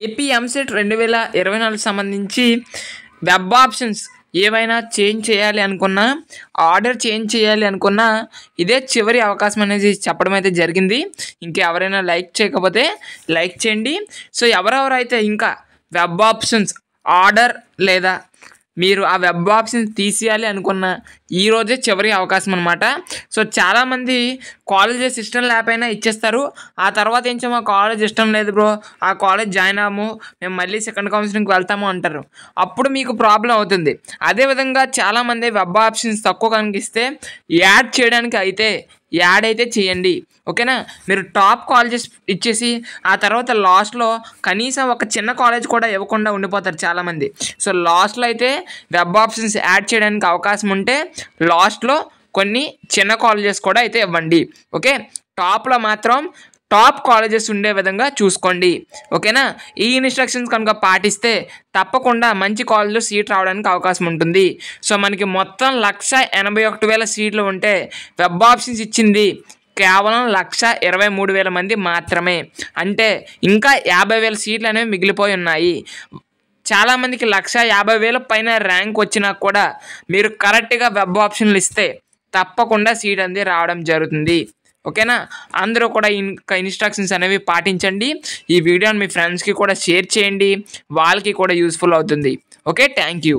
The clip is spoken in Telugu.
ఏపీ ఎంసెట్ 2024 సంబంధించి వెబ్ ఆప్షన్స్ ఏవైనా చేంజ్ చేయాలి అనుకున్నా, ఆర్డర్ చేంజ్ చేయాలి అనుకున్నా ఇదే చివరి అవకాశం అనేది చెప్పడం అయితే జరిగింది. ఇంకెవరైనా లైక్ చేయకపోతే లైక్ చేయండి. సో ఎవరెవరైతే ఇంకా వెబ్ ఆప్షన్స్ ఆర్డర్ లేదా మీరు ఆ వెబ్ ఆప్షన్స్ తీసేయాలి అనుకున్న ఈరోజే చివరి అవకాశం అనమాట. సో చాలామంది కాలేజెస్ ఇష్టం లేకపోయినా ఇచ్చేస్తారు. ఆ తర్వాత ఏంచో మా కాలేజ్ ఇష్టం లేదు బ్రో, ఆ కాలేజ్ జాయిన్ అవ్వము, మేము మళ్ళీ సెకండ్ కౌన్సిలింగ్కి వెళ్తాము అంటారు. అప్పుడు మీకు ప్రాబ్లం అవుతుంది. అదేవిధంగా చాలామంది వెబ్ ఆప్షన్స్ తక్కువ కనిపిస్తే యాడ్ చేయడానికి అయితే యాడ్ అయితే చేయండి. ఓకేనా, మీరు టాప్ కాలేజెస్ ఇచ్చేసి ఆ తర్వాత లాస్ట్లో కనీసం ఒక చిన్న కాలేజ్ కూడా ఇవ్వకుండా ఉండిపోతారు చాలామంది. సో లాస్ట్లో అయితే వెబ్ ఆప్షన్స్ యాడ్ చేయడానికి అవకాశం ఉంటే లాస్ట్లో కొన్ని చిన్న కాలేజెస్ కూడా అయితే ఇవ్వండి. ఓకే, టాప్లో మాత్రం టాప్ కాలేజెస్ ఉండే విధంగా చూసుకోండి. ఓకేనా, ఈ ఇన్స్ట్రక్షన్స్ కనుక పాటిస్తే తప్పకుండా మంచి కాలేజ్లో సీట్ రావడానికి అవకాశం ఉంటుంది. సో మనకి మొత్తం 181,000 సీట్లు ఉంటే వెబ్ ఆప్షన్స్ ఇచ్చింది కేవలం 123,000 మంది మాత్రమే. అంటే ఇంకా 50,000 సీట్లు అనేవి మిగిలిపోయి ఉన్నాయి. చాలామందికి 150,000 పైన ర్యాంక్ వచ్చినా కూడా మీరు కరెక్ట్గా వెబ్ ఆప్షన్లు ఇస్తే తప్పకుండా సీట్ అనేది రావడం జరుగుతుంది. ఓకేనా, అందరూ కూడా ఇంకా ఇన్స్ట్రక్షన్స్ అనేవి పాటించండి. ఈ వీడియోని మీ ఫ్రెండ్స్కి కూడా షేర్ చేయండి, వాళ్ళకి కూడా యూస్ఫుల్ అవుతుంది. Okay, thank you.